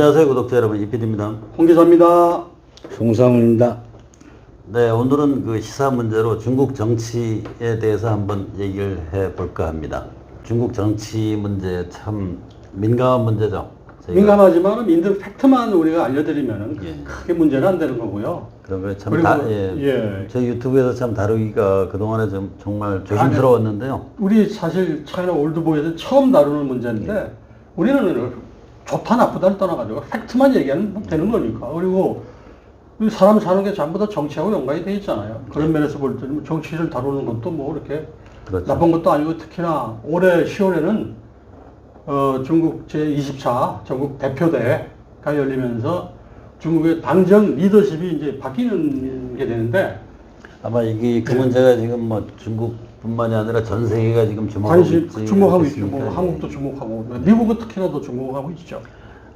안녕하세요, 구독자 여러분. 이PD입니다. 홍 기자입니다. 송상훈입니다. 네, 오늘은 그 시사 문제로 중국 정치에 대해서 한번 얘기를 해볼까 합니다. 중국 정치 문제 참 민감한 문제죠. 민감하지만 있는 팩트만 우리가 알려드리면 예. 크게 문제는 안 되는 거고요. 그런 걸 그리고, 예. 저희 유튜브에서 참 다루기가 그동안에 좀 정말 조심스러웠는데요. 우리 사실 차이나 올드보이에서 처음 다루는 문제인데 우리는 좋다 나쁘다를 떠나가지고 팩트만 얘기하면 되는 거니까. 그리고 사람 사는 게 전부 다 정치하고 연관이 돼 있잖아요. 그런 면에서 볼 때는 정치를 다루는 것도 뭐 그렇게 그렇죠. 나쁜 것도 아니고, 특히나 올해 10월에는 중국 제24 전국 대표대회가 열리면서 중국의 당정 리더십이 이제 바뀌는 게 되는데, 아마 이게 그 문제가 지금 뭐 중국뿐만이 아니라 전 세계가 지금 주목하고 있죠. 뭐 한국도 주목하고, 미국은 특히나 더 주목하고 있죠.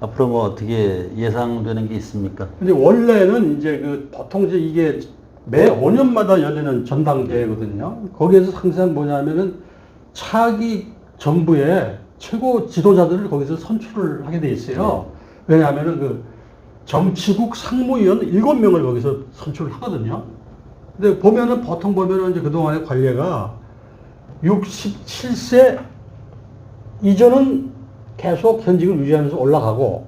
앞으로 뭐 어떻게 예상되는 게 있습니까? 근데 원래는 이제 보통 이제 이게 매 5년마다 열리는 전당대회거든요. 거기에서 항상 뭐냐면은 차기 정부의 최고 지도자들을 거기서 선출을 하게 돼 있어요. 왜냐하면은 정치국 상무위원 7명을 거기서 선출을 하거든요. 근데 보통 보면은 이제 그동안의 관례가 67세 이전은 계속 현직을 유지하면서 올라가고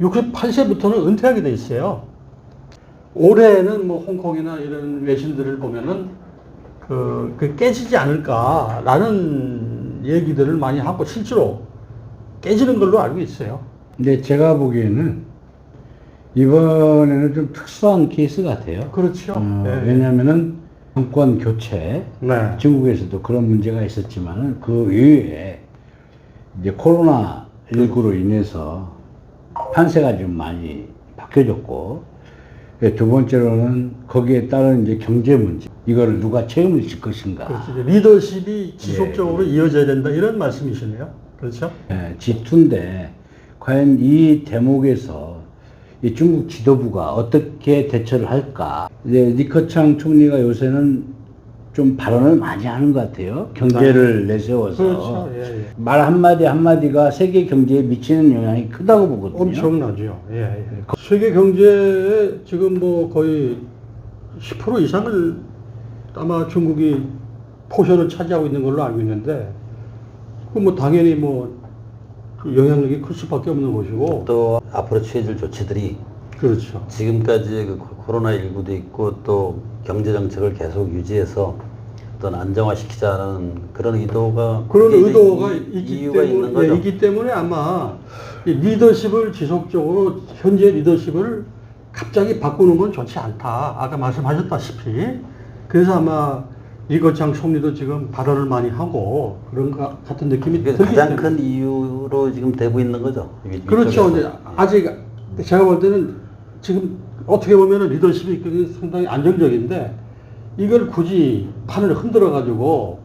68세부터는 은퇴하게 돼 있어요. 올해는 뭐 홍콩이나 이런 외신들을 보면은 깨지지 않을까라는 얘기들을 많이 하고 실제로 깨지는 걸로 알고 있어요. 근데 제가 보기에는 이번에는 좀 특수한 케이스 같아요. 그렇죠. 네. 왜냐하면은 정권 교체, 네. 중국에서도 그런 문제가 있었지만 그 이외에 이제 코로나19로 인해서 판세가 좀 많이 바뀌어졌고, 두 번째로는 거기에 따른 이제 경제 문제, 이거를 누가 책임을 질 것인가. 그렇죠. 리더십이 지속적으로 이어져야 된다, 이런 말씀이시네요. 그렇죠? G2인데 과연 이 대목에서 이 중국 지도부가 어떻게 대처를 할까. 이제 리커창 총리가 요새는 좀 발언을 많이 하는 것 같아요. 경제를 내세워서. 그렇죠. 예. 말 한마디 한마디가 세계 경제에 미치는 영향이 크다고 보거든요. 엄청나죠. 예. 세계 경제에 지금 뭐 거의 10% 이상을 아마 중국이 포션을 차지하고 있는 걸로 알고 있는데, 그 뭐 당연히 그 영향력이 클 수밖에 없는 것이고. 또 앞으로 취해질 조치들이 그렇죠. 지금까지 그 코로나19도 있고 또 경제 정책을 계속 유지해서 어떤 안정화시키자는 그런 의도가 이유가 있는 거죠. 있기 때문에 아마 이 리더십을 지속적으로, 현재 리더십을 갑자기 바꾸는 건 좋지 않다. 아까 말씀하셨다시피. 그래서 아마 리커창 총리도 지금 발언을 많이 하고 그런 것 같은 느낌이 들기 때문에. 가장 큰 이유로 지금 되고 있는 거죠. 그렇죠. 이제 아직 제가 볼 때는 지금 어떻게 보면은 리더십이 상당히 안정적인데, 이걸 굳이 판을 흔들어 가지고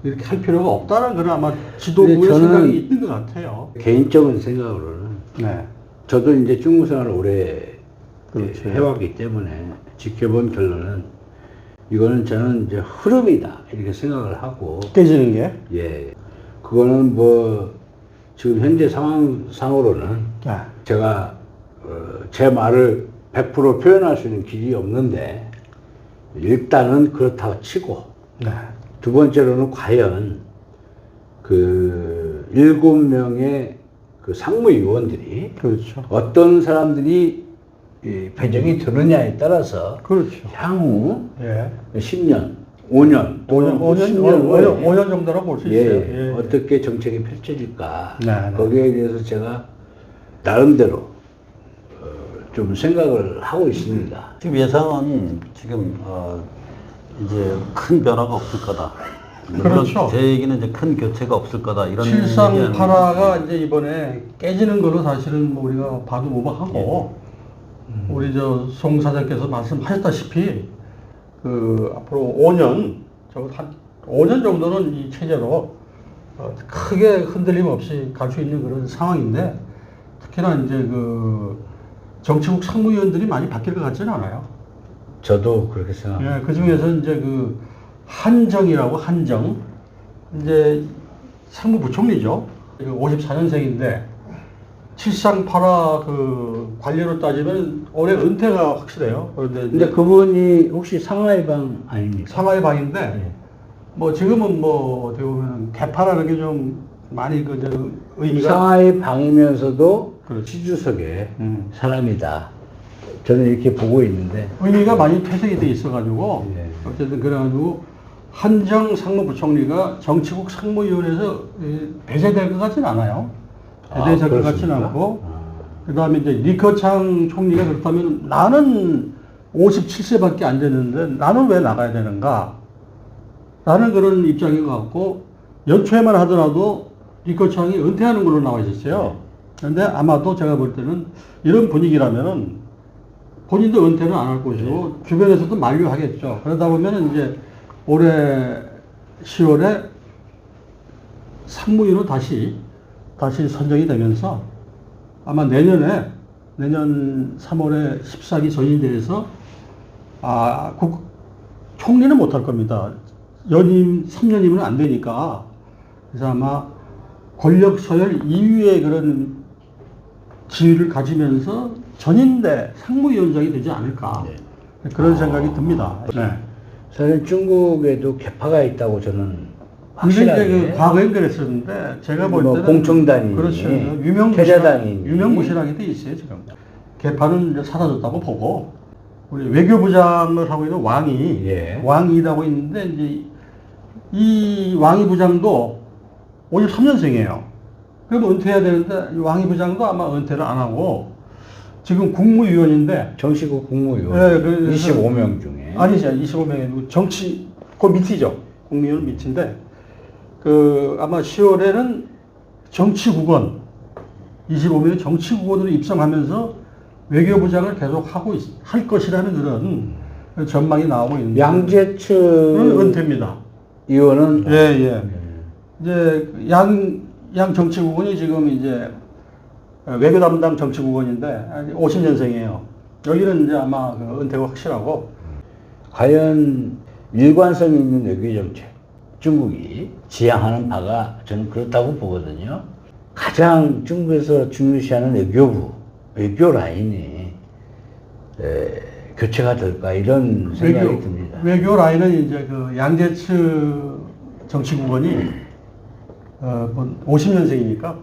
이렇게 할 필요가 없다는 그런 아마 지도부의 생각이 있는 것 같아요. 개인적인 생각으로는 네. 저도 이제 중국 생활을 오래 그렇죠. 해왔기 때문에 지켜본 결론은 이거는 저는 이제 흐름이다 이렇게 생각을 하고, 깨지는 게. 예, 그거는 뭐 지금 현재 상황상으로는 제가 제 말을 100% 표현할 수 있는 길이 없는데, 일단은 그렇다고 치고, 네. 두 번째로는 과연 7명의 그 상무위원들이 그렇죠. 어떤 사람들이 배정이 되느냐에 따라서 그렇죠. 향후 예. 10년, 5년, 5년 정도라고 볼 수 있어요. 예. 어떻게 정책이 펼쳐질까. 네. 거기에 대해서 제가 나름대로 좀 생각을 하고 있습니다. 지금 예상은 지금 이제 큰 변화가 없을 거다. 그렇죠. 제 얘기는 이제 큰 교체가 없을 거다. 이런 칠상파라가 이제 이번에 깨지는 걸로 사실은 뭐 우리가 봐도 무방하고, 우리 송 사장께서 말씀하셨다시피 앞으로 5년, 한 5년 정도는 이 체제로 크게 흔들림 없이 갈 수 있는 그런 상황인데, 특히나 이제 정치국 상무위원들이 많이 바뀔 것 같지는 않아요. 저도 그렇게 생각합니다. 예, 그 중에서 이제 한정이라고, 이제 상무부총리죠. 54년생인데 칠상파라 그 관례로 따지면 올해 은퇴가 확실해요. 그런데 근데 이제 그분이 혹시 상하이방 아닙니까? 상하이 방인데 예. 뭐 지금은 뭐 어떻게 보면 개파라는 게 좀 많이 그 저 의미가 상하이 방이면서도 그렇죠. 시주석의 사람이다. 저는 이렇게 보고 있는데. 의미가 많이 퇴색이 돼 있어가지고 예. 어쨌든 그래가지고 한정 상무부총리가 정치국 상무위원회에서 배제될 것 같지는 않아요. 배제될 것 같지는 그렇습니까? 않고 그 다음에 이제 리커창 총리가 그렇다면 나는 57세밖에 안 됐는데 나는 왜 나가야 되는가? 라는 그런 입장인 것 같고 연초에만 하더라도 리커창이 은퇴하는 걸로 나와 있었어요. 그런데 아마도 제가 볼 때는 이런 분위기라면은 본인도 은퇴는 안 할 것이고 주변에서도 만류하겠죠. 그러다 보면 이제 올해 10월에 상무위로 다시 선정이 되면서 아마 내년 3월에 14기 전인대에서 총리는 못할 겁니다. 연임 3년이면 안 되니까. 그래서 아마 권력 서열 2위의 그런 지위를 가지면서 전인대 상무위원장이 되지 않을까. 그런 생각이 듭니다. 네. 사실 중국에도 개파가 있다고 저는 근데 이제 확실하게. 그 과거엔 그랬었는데 제가 볼 뭐 때는 공청단이 그렇죠. 태자단이 유명무실하게 돼 있어요 지금. 개파는 이제 사라졌다고 보고 우리 외교부장을 하고 있는 왕이 예. 왕이라고 있는데 이제 이 왕이 부장도 53년생이에요. 그럼 은퇴해야 되는데 이 왕이 부장도 아마 은퇴를 안 하고 지금 국무위원인데 정치국 국무위원 네, 그래서 25명 중에 아니죠. 25명이 정치 그 밑이죠. 국무위원 밑인데 그 아마 10월에는 정치국원 25명의 정치국원으로 입성하면서 외교부장을 계속 할 것이라는 그런 전망이 나오고 있는데 양재츠 은퇴입니다. 의원은 예. 이제 양 정치국원이 지금 이제 외교 담당 정치국원인데 50년생이에요. 여기는 이제 아마 그 은퇴가 확실하고 과연 일관성 있는 외교 정책 중국이 지향하는 바가 저는 그렇다고 보거든요. 가장 중국에서 중요시하는 외교 라인이 교체가 될까 이런 생각이 듭니다. 외교 라인은 이제 그 양재츠 정치국원이 50년생이니까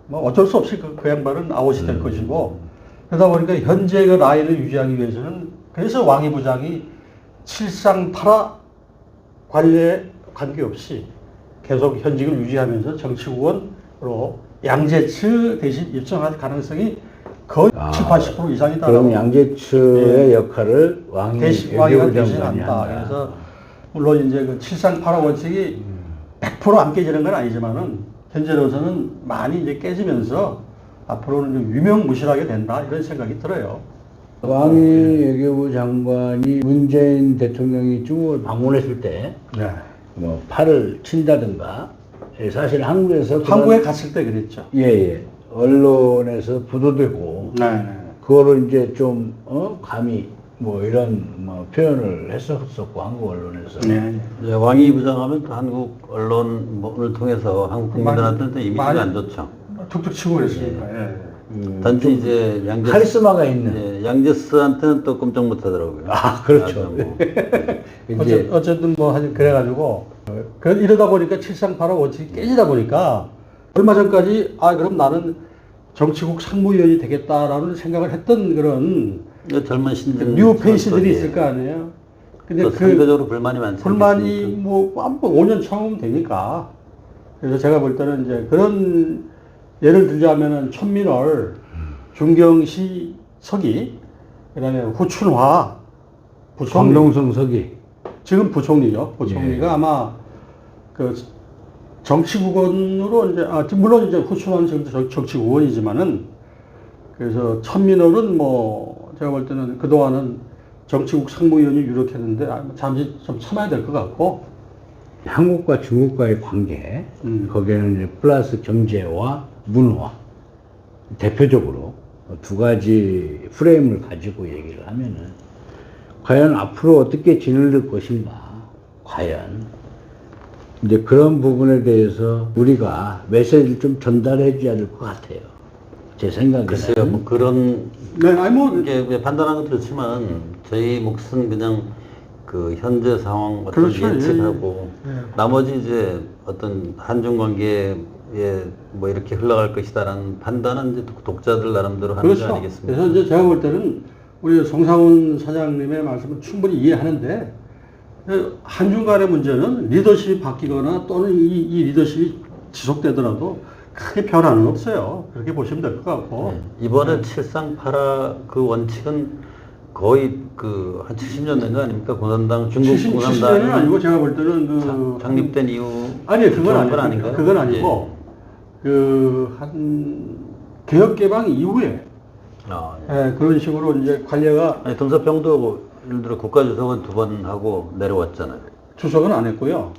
뭐 어쩔 수 없이 그 양반은 아웃이 될 것이고 그러다 보니까 현재 그 라인을 유지하기 위해서는 그래서 왕이 부장이 칠상파라 관례에 관계없이 계속 현직을 유지하면서 정치국원으로 양재츠 대신 입성할 가능성이 거의 70, 80% 이상이다. 그럼 양재츠의 역할을 왕이 왕이가 외교부 장관이 대신한다. 한다. 그래서 물론 이제 그 칠상파라 원칙이 100%안 깨지는 건 아니지만은 현재로서는 많이 이제 깨지면서 앞으로는 좀 유명무실하게 된다 이런 생각이 들어요. 왕이 외교부 장관이 문재인 대통령이 중국을 방문했을 때 네. 뭐 팔을 친다든가 사실 한국에 갔을 때 그랬죠. 예 언론에서 보도되고 네. 그거를 이제 좀 감히 뭐 이런 뭐 표현을 했었고 한국 언론에서 네. 이제 왕이 부장하면 또 한국 언론을 통해서 한국 국민들한테는 또 이미지가 안 좋죠. 툭툭 치고 그랬으니까. 예. 단지 이제 카리스마가 있는. 양재스한테는 또 꼼짝 못 하더라고요. 아, 그렇죠. 뭐. 이제 어쨌든 뭐 그래가지고 이러다 보니까 칠상파라 원칙이 깨지다 보니까 얼마 전까지 그럼 나는 정치국 상무위원이 되겠다라는 생각을 했던 그런 젊은 신진 뉴 페이스들이 있을 거 아니에요. 근데 또 상대적으로 불만이 많지 불만이 않겠습니까? 뭐 5년 처음 되니까 그래서 제가 볼 때는 이제 그런 예를 들자면은 천민월, 중경시 서기, 그다음에 후춘화 부총리, 광동성 서기 지금 부총리죠. 부총리가 아마 그 정치국원으로 이제 물론 이제 후춘화는 지금 정치국원이지만은 그래서 천민월은 뭐 제가 볼 때는 그 동안은 정치국 상무위원이 유력했는데 잠시 좀 참아야 될 것 같고. 한국과 중국과의 관계 거기에는 이제 플러스 경제와 문화 대표적으로 두 가지 프레임을 가지고 얘기를 하면은 과연 앞으로 어떻게 진행될 것인가 과연 이제 그런 부분에 대해서 우리가 메시지를 좀 전달해 줘야 될 것 같아요. 제 생각에는. 글쎄요, 뭐 그런 네, 아니 뭐 게 판단하는 것도 그렇지만 저희 몫은 그냥 그 현재 상황 어떤 그렇죠. 예측하고 예, 예. 나머지 이제 어떤 한중 관계에 뭐 이렇게 흘러갈 것이다라는 판단은 이제 독자들 나름대로 하는 거 그렇죠. 아니겠습니까? 그래서 이제 제가 볼 때는 우리 송상훈 사장님의 말씀을 충분히 이해하는데 한중 간의 문제는 리더십이 바뀌거나 또는 이 리더십이 지속되더라도 크게 변화는 없어요. 그렇게 보시면 될 것 같고. 이번에 칠상파라 그 원칙은 거의 그 한 70년 된 거 아닙니까? 공산당 중국 70년은 공산당이 아니고 제가 볼 때는 그 창립된 이후 아니 그건 그런 아니고 건 아닌가요? 그건 아니고 그 한 개혁 개방 이후에 예. 예. 그런 식으로 이제 관례가 아니, 등서평도 예를 들어 국가주석은 2번 하고 내려왔잖아요. 주석은 안 했고요.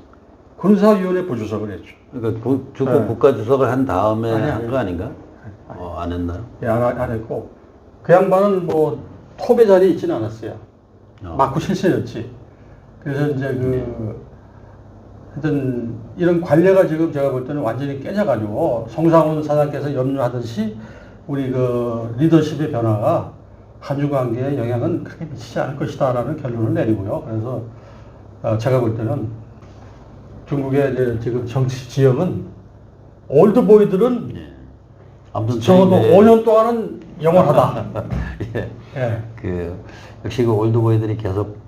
군사위원회 부주석을 했죠. 그러니까 중국 네. 국가주석을 한 다음에 아니, 한 거 아닌가? 안 했나요? 예, 안 했고 그 양반은 뭐 톱의 자리에 있지는 않았어요. 맞고 실세였지. 그래서 이제 하여튼 이런 관례가 지금 제가 볼 때는 완전히 깨져가지고 송상훈 사장께서 염려하듯이 우리 그 리더십의 변화가 한중 관계에 영향은 크게 미치지 않을 것이다라는 결론을 내리고요. 그래서 제가 볼 때는 중국의 이제 지금 정치 지형은 올드보이들은 아무튼 적어도 저희 5년 동안은 영원하다. 예. 예. 그 역시 그 올드보이들이 계속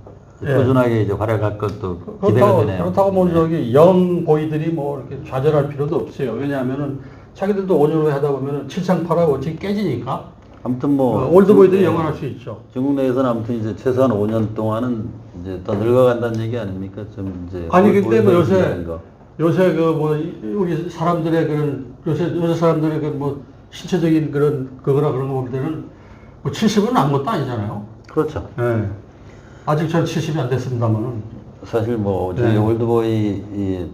예. 꾸준하게 이제 활약할 것도 기대가 되네요. 그렇다고 뭐 저기 영 보이들이 뭐 이렇게 좌절할 필요도 없어요. 왜냐하면은 자기들도 5년 후에 하다 보면은 칠상파라 원칙이 깨지니까 아무튼 뭐 올드보이들이 영원할 수 있죠. 중국 내에서는 아무튼 이제 최소한 5년 동안은 이제 더 늙어간다는 얘기 아닙니까? 좀 이제 아니 근데 뭐 요새 보여준다는 거. 요새 그 뭐 우리 사람들의 그런 요새 사람들의 그 뭐 신체적인 그거나 그런 거 보면 때는 뭐 70은 아무것도 아니잖아요. 그렇죠. 예. 아직 전 70이 안 됐습니다만은. 사실 뭐 저희 네. 올드보이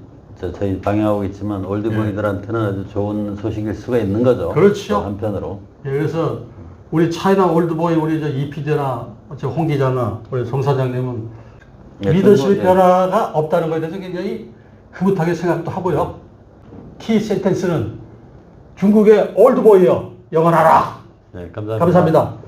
저희 방해하고 있지만 올드보이들한테는 아주 좋은 소식일 수가 있는 거죠. 그렇죠. 또 한편으로. 예, 그래서 우리 차이나 올드보이 우리 저 이피디나 홍 기자나 우리 송 사장님은 네, 리더십의 예. 변화가 없다는 것에 대해서 굉장히 흐뭇하게 생각도 하고요. 키 센텐스는 중국의 올드보이여 영원하라. 네, 감사합니다. 감사합니다.